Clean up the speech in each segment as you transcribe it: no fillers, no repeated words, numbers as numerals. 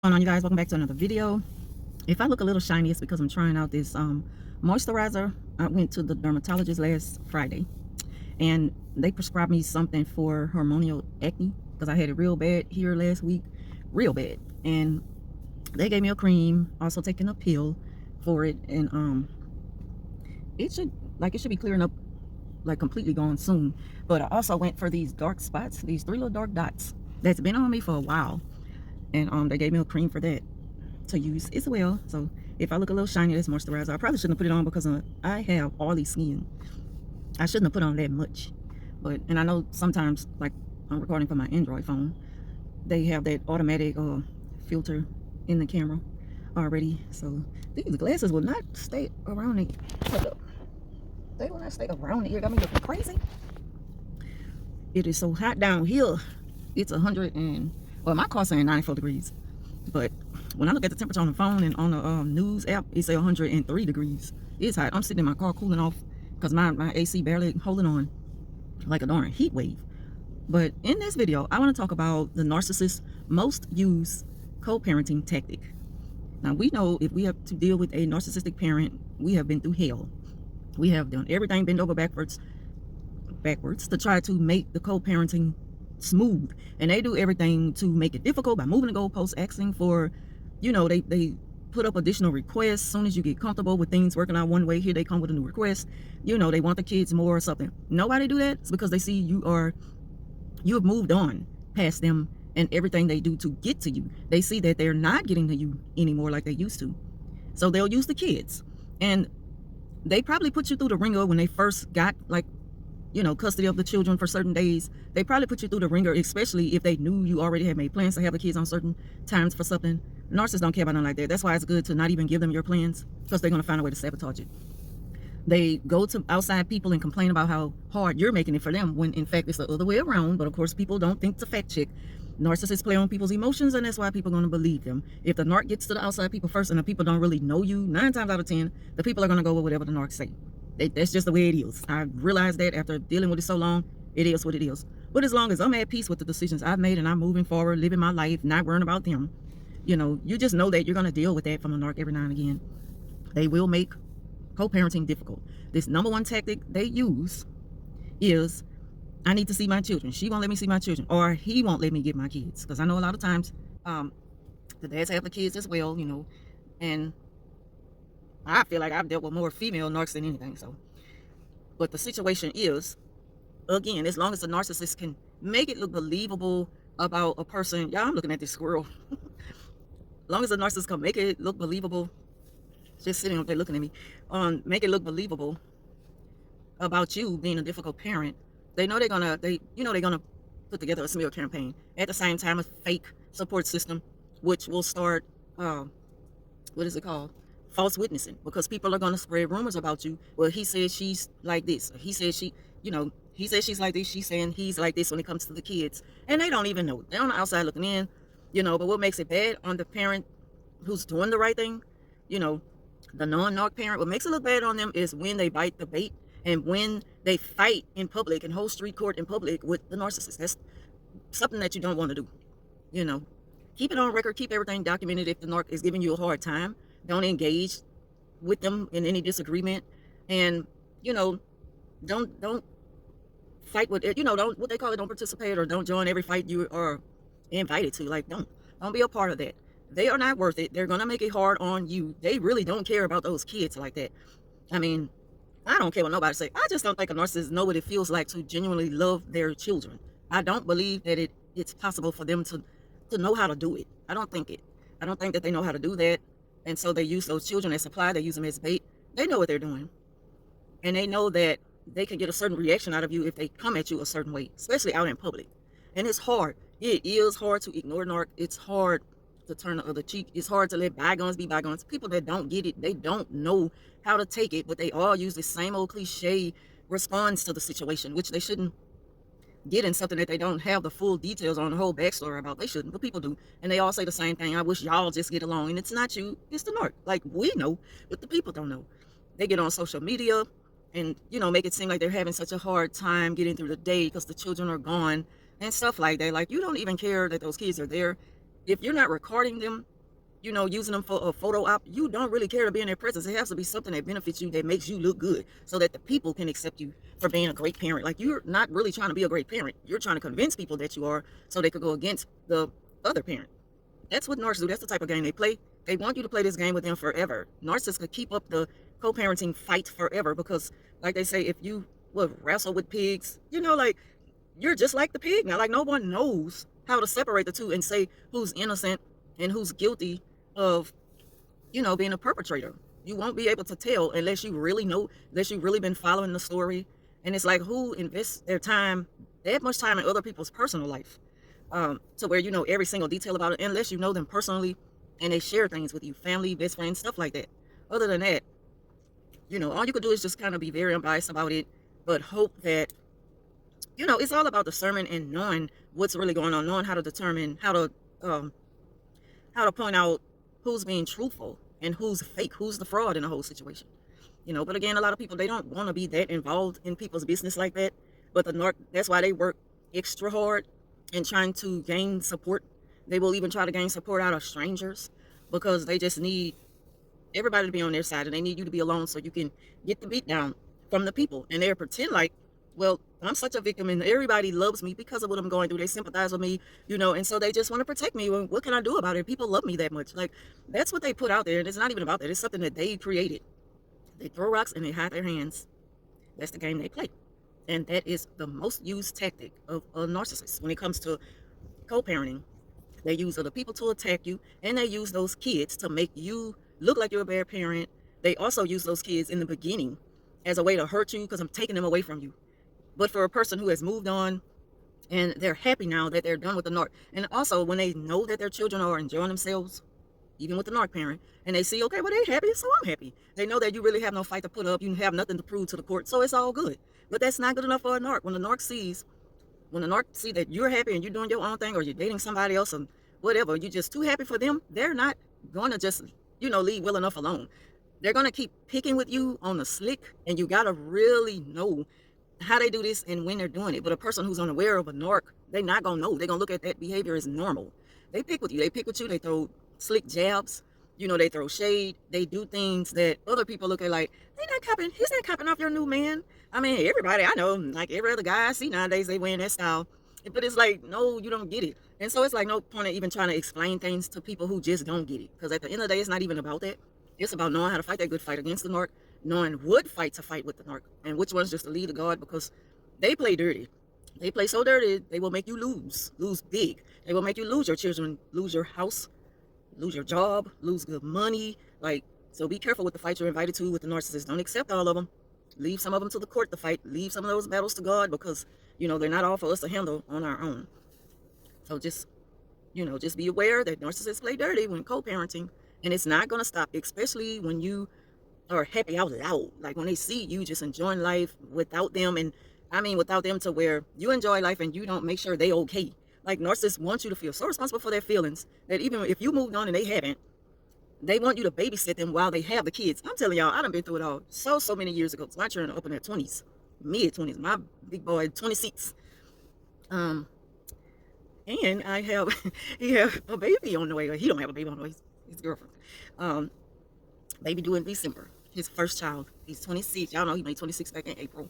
Going on, you guys? Welcome back to another video. If I look a little shiny, it's because I'm trying out this moisturizer. I went to the dermatologist last Friday and they prescribed me something for hormonal acne because I had it real bad here last week, real bad. And they gave me a cream, also taking a pill for it, and it should be clearing up, like completely gone soon. But I also went for these dark spots, these 3 little dark dots that's been on me for a while, and they gave me a cream for that to use as well. So if I look a little shiny, that's moisturizer. I probably shouldn't have put it on because I have oily skin. I shouldn't have put on that much. And I know sometimes, like I'm recording from my Android phone, they have that automatic filter in the camera already. So these glasses will not stay around it. Hold up. They will not stay around it. You got me looking crazy. It is so hot down here. It's 100 and, well, my car's saying 94 degrees. But when I look at the temperature on the phone and on the news app, it says 103 degrees. It's hot. I'm sitting in my car cooling off because my AC barely holding on, like a darn heat wave. But in this video, I want to talk about the narcissist's most used co-parenting tactic. Now, we know if we have to deal with a narcissistic parent, we have been through hell. We have done everything bent over backwards to try to make the co-parenting smooth, and they do everything to make it difficult by moving the goalposts, asking for, they put up additional requests. As soon as you get comfortable with things working out one way, here they come with a new request. They want the kids more or something. Nobody do that. It's because they see you have moved on past them and everything they do to get to you. They see that they're not getting to you anymore like they used to, so they'll use the kids. And they probably put you through the ringer when they first got, like, custody of the children for certain days. They probably put you through the ringer, especially if they knew you already had made plans to have the kids on certain times for something. Narcissists don't care about nothing like that. That's why it's good to not even give them your plans, because they're going to find a way to sabotage it. They go to outside people and complain about how hard you're making it for them, when in fact it's the other way around. But of course, people don't think to fact check. Narcissists play on people's emotions, and that's why people are going to believe them. If the narc gets to the outside people first and the people don't really know you, 9 times out of 10, the people are going to go with whatever the narc say. That's just the way it is. I realized that after dealing with it so long. It is what it is. But as long as I'm at peace with the decisions I've made and I'm moving forward, living my life, not worrying about them, you just know that you're going to deal with that from a narc every now and again. They will make co-parenting difficult. This number one tactic they use is, I need to see my children. She won't let me see my children, or he won't let me get my kids. Because I know a lot of times the dads have the kids as well, and I feel like I've dealt with more female narcs than anything. So, but the situation is, again, as long as the narcissist can make it look believable about a person. Yeah, I'm looking at this squirrel. As long as the narcissist can make it look believable, just sitting up there looking at me, make it look believable about you being a difficult parent, they know they're gonna put together a smear campaign. At the same time, a fake support system, which will start, what is it called? False witnessing, because people are going to spread rumors about you. Well, he said she's like this. He said he said she's like this. She's saying he's like this when it comes to the kids. And they don't even know. They're on the outside looking in, but what makes it bad on the parent who's doing the right thing, the non-narc parent, what makes it look bad on them is when they bite the bait and when they fight in public and hold street court in public with the narcissist. That's something that you don't want to do. Keep it on record, keep everything documented. If the narc is giving you a hard time, don't engage with them in any disagreement, and don't fight with it. Don't, what they call it, don't participate or don't join every fight you are invited to. Like, don't be a part of that. They are not worth it. They're gonna make it hard on you. They really don't care about those kids like that. I mean, I don't care what nobody say. I just don't think a narcissist know what it feels like to genuinely love their children. I don't believe that it's possible for them to know how to do it. I don't think that they know how to do that. And so they use those children as supply. They use them as bait. They know what they're doing. And they know that they can get a certain reaction out of you if they come at you a certain way, especially out in public. And it's hard. It is hard to ignore narc. It's hard to turn the other cheek. It's hard to let bygones be bygones. People that don't get it, they don't know how to take it, but they all use the same old cliche response to the situation, which they shouldn't get in something that they don't have the full details on, the whole backstory about. They shouldn't, but people do. And they all say the same thing. I wish y'all just get along. And it's not you, it's the narc. Like, we know, but the people don't know. They get on social media and, make it seem like they're having such a hard time getting through the day because the children are gone and stuff like that. Like, you don't even care that those kids are there. If you're not recording them you know, using them for a photo op, you don't really care to be in their presence. It has to be something that benefits you, that makes you look good, so that the people can accept you for being a great parent. Like, you're not really trying to be a great parent. You're trying to convince people that you are, so they could go against the other parent. That's what narcissists do. That's the type of game they play. They want you to play this game with them forever. Narcissists could keep up the co-parenting fight forever because, like they say, if you would wrestle with pigs, you know, like, you're just like the pig now. Like, no one knows how to separate the two and say who's innocent and who's guilty of, you know, being a perpetrator. You won't be able to tell unless you really know, unless you've really been following the story. And it's like, who invests their time, that much time in other people's personal life, to where you know every single detail about it, unless you know them personally and they share things with you, family, best friends, stuff like that. Other than that, you know, all you could do is just kind of be very unbiased about it, but hope that, you know, it's all about discernment and knowing what's really going on, knowing how to determine, um, how to point out who's being truthful and who's fake, who's the fraud in the whole situation. You know, but again, a lot of people, they don't want to be that involved in people's business like that. But that's why they work extra hard in trying to gain support. They will even try to gain support out of strangers because they just need everybody to be on their side, and they need you to be alone so you can get the beat down from the people. And they pretend like, well, I'm such a victim and everybody loves me because of what I'm going through. They sympathize with me, you know, and so they just want to protect me. Well, what can I do about it? People love me that much. Like, that's what they put out there. And it's not even about that. It's something that they created. They throw rocks and they hide their hands. That's the game they play. And that is the most used tactic of a narcissist when it comes to co-parenting. They use other people to attack you, and they use those kids to make you look like you're a bad parent. They also use those kids in the beginning as a way to hurt you because I'm taking them away from you. But for a person who has moved on and they're happy now that they're done with the narc, and also when they know that their children are enjoying themselves, even with the narc parent, and they see, okay, well, they're happy, so I'm happy. They know that you really have no fight to put up. You have nothing to prove to the court, so it's all good. But that's not good enough for a narc. When the narc see that you're happy and you're doing your own thing, or you're dating somebody else and whatever, you're just too happy for them, they're not going to just, you know, leave well enough alone. They're going to keep picking with you on the slick, and you got to really know how they do this and when they're doing it. But a person who's unaware of a narc, they're not going to know. They're going to look at that behavior as normal. They pick with you. They throw slick jabs. You know, they throw shade. They do things that other people look at like, he's not copying off your new man. I mean, everybody I know, like every other guy I see nowadays, they wearing that style. But it's like, no, you don't get it. And so it's like no point in even trying to explain things to people who just don't get it. Because at the end of the day, it's not even about that. It's about knowing how to fight that good fight against the narc, knowing what fight to fight with the narc, and which ones just to leave the guard, because they play dirty. They play so dirty, they will make you lose big. They will make you lose your children, lose your house, lose your job, lose good money. Like, so be careful with the fight you're invited to with the narcissist. Don't accept all of them. Leave some of them to the court to fight. Leave some of those battles to God, because, you know, they're not all for us to handle on our own. So just, you know, just be aware that narcissists play dirty when co-parenting, and it's not going to stop, especially when you are happy out loud. Like when they see you just enjoying life without them, and I mean without them, to where you enjoy life and you don't make sure they okay. Like, narcissists want you to feel so responsible for their feelings that even if you moved on and they haven't, they want you to babysit them while they have the kids. I'm telling y'all, I done been through it all so many years ago. My children are up in their 20s, mid-20s. My big boy, 26. And I have, he have a baby on the way. He don't have a baby on the way. His girlfriend. Baby due in December. His first child. He's 26. Y'all know he made 26 back in April.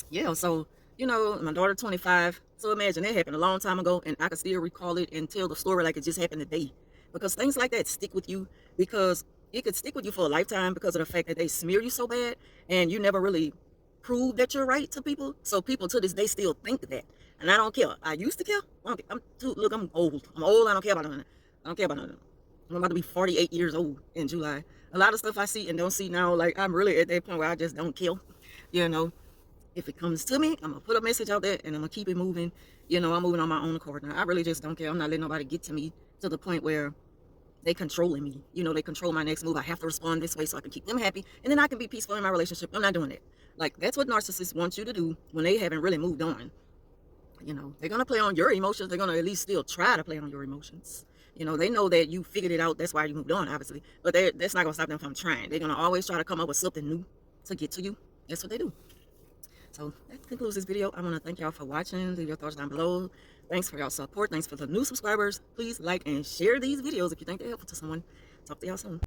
Yeah, so, you know, my daughter 25. So imagine that happened a long time ago, and I can still recall it and tell the story like it just happened today. Because things like that stick with you, because it could stick with you for a lifetime because of the fact that they smear you so bad, and you never really prove that you're right to people. So people to this day still think that. And I don't care. I used to care. Look, I'm old. I'm old. I don't care about nothing. I don't care about nothing. I'm about to be 48 years old in July. A lot of stuff I see and don't see now, like, I'm really at that point where I just don't care. You know, if it comes to me, I'm going to put a message out there and I'm going to keep it moving. You know, I'm moving on my own accord now. I really just don't care. I'm not letting nobody get to me to the point where they controlling me. You know, they control my next move. I have to respond this way so I can keep them happy, and then I can be peaceful in my relationship. I'm not doing that. Like, that's what narcissists want you to do when they haven't really moved on. You know, they're going to play on your emotions. They're going to at least still try to play on your emotions. You know, they know that you figured it out. That's why you moved on, obviously. But that's not going to stop them from trying. They're going to always try to come up with something new to get to you. That's what they do. So that concludes this video. I want to thank y'all for watching. Leave your thoughts down below. Thanks for y'all support. Thanks for the new subscribers. Please like and share these videos if you think they're helpful to someone. Talk to y'all soon.